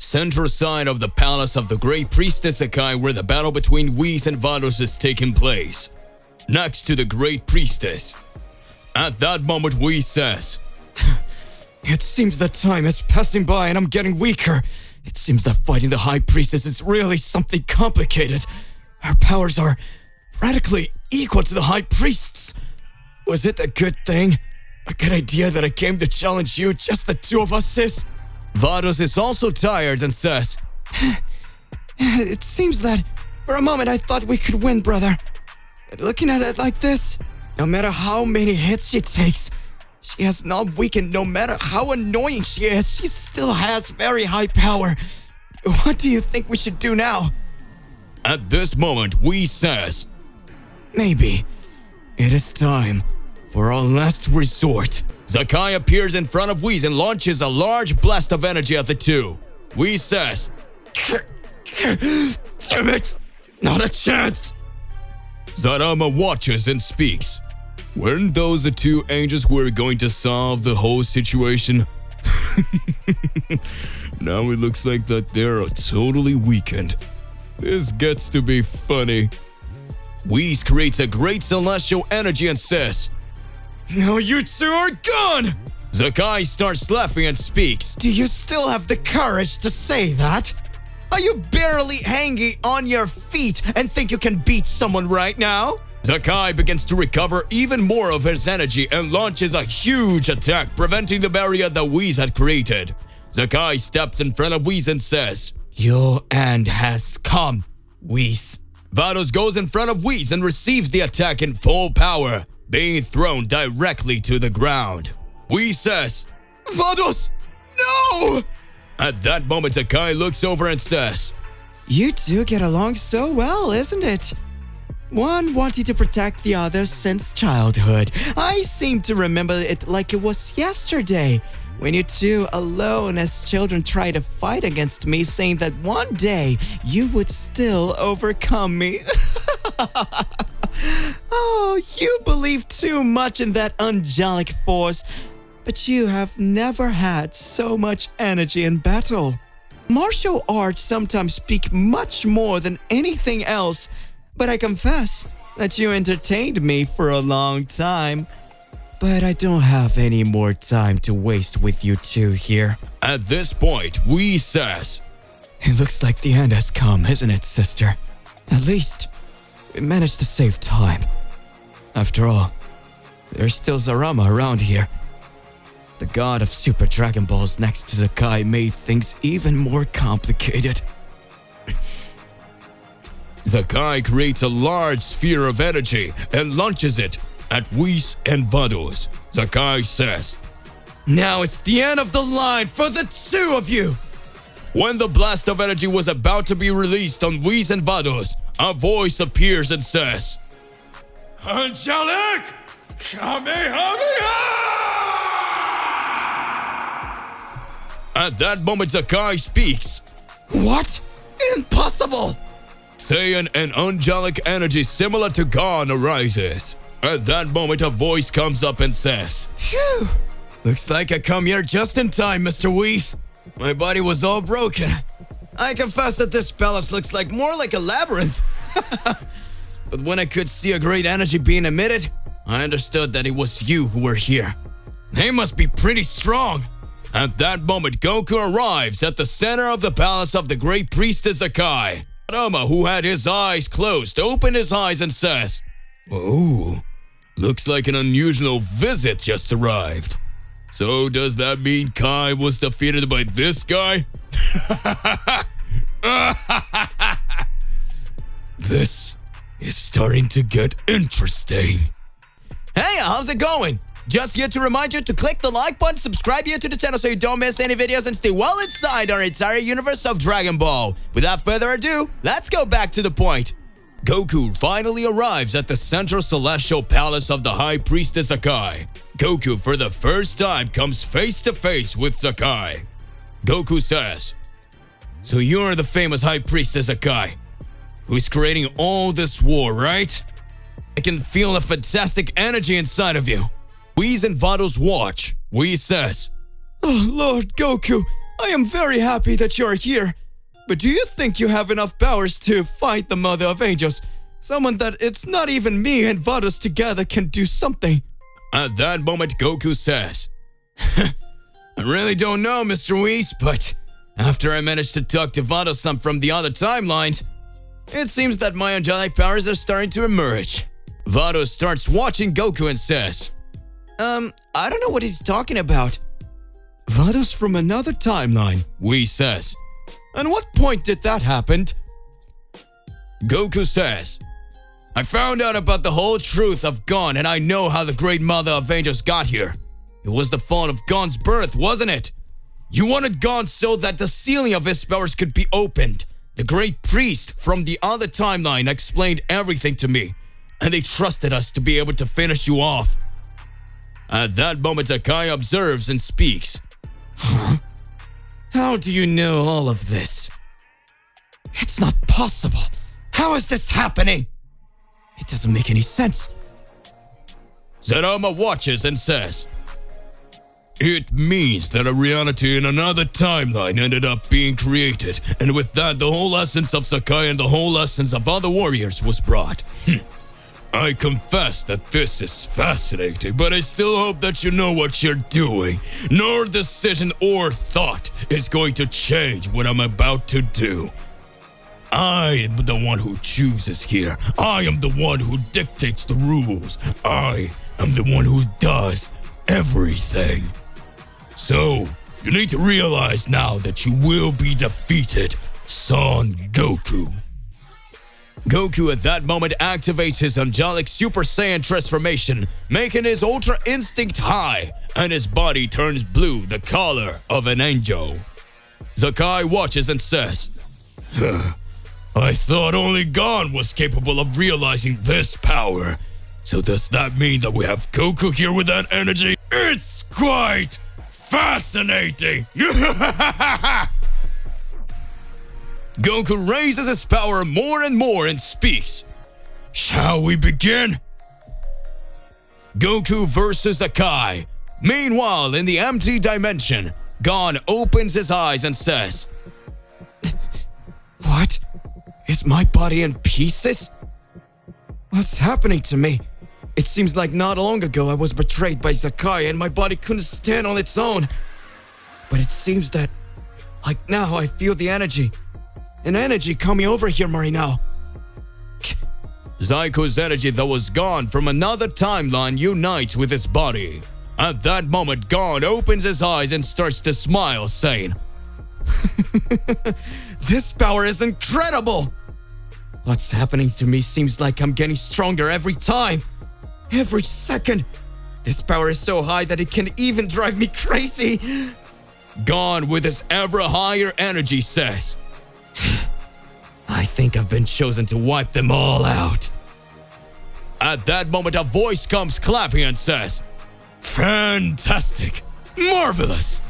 central side of the palace of the Great Priestess Gokui, where the battle between Whis and Vados is taking place, next to the Great Priestess. At that moment, Whis says, "It seems that time is passing by and I'm getting weaker. It seems that fighting the High Priestess is really something complicated. Her powers are practically equal to the High Priest's. Was it a good thing? A good idea that I came to challenge you, just the two of us, sis?" Vados is also tired and says, "It seems that for a moment I thought we could win, brother. But looking at it like this, no matter how many hits she takes, she has not weakened. No matter how annoying she is, she still has very high power. What do you think we should do now?" At this moment, Whis says, "Maybe it is time for our last resort." Gokui appears in front of Whis and launches a large blast of energy at the two. Whis says, "Damn it! Not a chance!" Zarama watches and speaks. Weren't those the two angels who were going to solve the whole situation? Now it looks like that they're totally weakened. This gets to be funny. Whis creates a great celestial energy and says, "Now you two are gone!" Gokui starts laughing and speaks. "Do you still have the courage to say that? Are you barely hanging on your feet and think you can beat someone right now?" Gokui begins to recover even more of his energy and launches a huge attack, preventing the barrier that Whis had created. Gokui steps in front of Whis and says, "Your end has come, Whis." Vados goes in front of Whis and receives the attack in full power, being thrown directly to the ground. Whis says, "Vados, no!" At that moment, Gokui looks over and says, "You two get along so well, isn't it? One wanting to protect the other since childhood. I seem to remember it like it was yesterday, when you two alone as children tried to fight against me, saying that one day you would still overcome me." Oh, you believe too much in that angelic force, but you have never had so much energy in battle. Martial arts sometimes speak much more than anything else, but I confess that you entertained me for a long time. But I don't have any more time to waste with you two here. At this point, Whis says, "It looks like the end has come, isn't it, sister? At least we managed to save time. After all, there's still Zarama around here. The god of Super Dragon Balls next to Gokui made things even more complicated." Gokui creates a large sphere of energy and launches it at Whis and Vados. Gokui says, "Now it's the end of the line for the two of you!" When the blast of energy was about to be released on Whis and Vados, a voice appears and says, "Angelic! Kamehameha!" At that moment, Gokui speaks. "What? Impossible!" Saying an angelic energy similar to God arises. At that moment, a voice comes up and says, "Phew! Looks like I come here just in time, Mr. Whis. My body was all broken. I confess that this palace looks like more like a labyrinth. But when I could see a great energy being emitted, I understood that it was you who were here. They must be pretty strong." At that moment, Goku arrives at the center of the palace of the Great Priestess Gokui. Rama, who had his eyes closed, opened his eyes and says, "Oh, looks like an unusual visit just arrived. So does that mean Kai was defeated by this guy?" This is starting to get interesting. Hey, how's it going? Just here to remind you to click the like button, subscribe here to the channel so you don't miss any videos, and stay well inside our entire universe of Dragon Ball. Without further ado, let's go back to the point. Goku finally arrives at the central celestial palace of the High Priestess Gokui. Goku for the first time comes face to face with Gokui. Goku says, "So you're the famous High Priestess Gokui, who's creating all this war, right? I can feel a fantastic energy inside of you." Whis and Vados watch. Whis says, "Oh, Lord Goku, I am very happy that you are here. But do you think you have enough powers to fight the Mother of Angels? Someone that it's not even me and Vados together can do something. At that moment, Goku says, I really don't know, Mr. Whis, but after I managed to talk to Vados from the other timelines, it seems that my angelic powers are starting to emerge. Vados starts watching Goku and says, I don't know what he's talking about. Vados from another timeline, Whis says. And what point did that happen? Goku says, I found out about the whole truth of Gon, and I know how the great Mother of Angels got here. It was the fault of Gon's birth, wasn't it? You wanted Gon so that the ceiling of his powers could be opened. The great priest from the other timeline explained everything to me, and they trusted us to be able to finish you off. At that moment, Sakai observes and speaks. Huh? How do you know all of this? It's not possible. How is this happening? It doesn't make any sense. Zerama watches and says, It means that a reality in another timeline ended up being created, and with that the whole essence of Sakai and the whole essence of other warriors was brought. I confess that this is fascinating, but I still hope that you know what you're doing. No decision or thought is going to change what I'm about to do. I am the one who chooses here. I am the one who dictates the rules. I am the one who does everything. So, you need to realize now that you will be defeated, Son Goku. Goku at that moment activates his angelic Super Saiyan transformation, making his Ultra Instinct high, and his body turns blue, the color of an angel. Sakai watches and says, I thought only Gon was capable of realizing this power. So does that mean that we have Goku here with that energy? It's quite fascinating! Goku raises his power more and more and speaks. Shall we begin? Goku versus Sakai. Meanwhile, in the empty dimension, Gon opens his eyes and says, What? Is my body in pieces? What's happening to me? It seems like not long ago I was betrayed by Sakai and my body couldn't stand on its own. But it seems that, like now, I feel the energy. An energy coming over here, Marino. Zaiku's energy that was gone from another timeline unites with his body. At that moment, Gon opens his eyes and starts to smile, saying, This power is incredible! What's happening to me seems like I'm getting stronger every time. Every second. This power is so high that it can even drive me crazy. Gon, with his ever higher energy, says, I think I've been chosen to wipe them all out. At that moment, a voice comes clapping and says, Fantastic! Marvelous!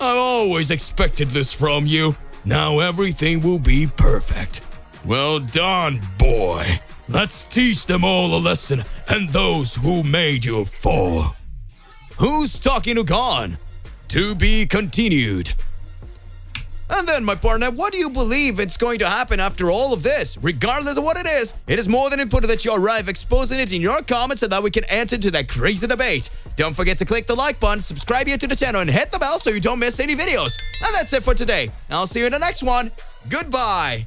I always expected this from you. Now everything will be perfect. Well done, boy. Let's teach them all a lesson, and those who made you fall. Who's talking to Gon? To be continued. And then, my partner, what do you believe it's going to happen after all of this? Regardless of what it is more than important that you arrive exposing it in your comments so that we can answer to that crazy debate. Don't forget to click the like button, subscribe here to the channel, and hit the bell so you don't miss any videos. And that's it for today. I'll see you in the next one. Goodbye.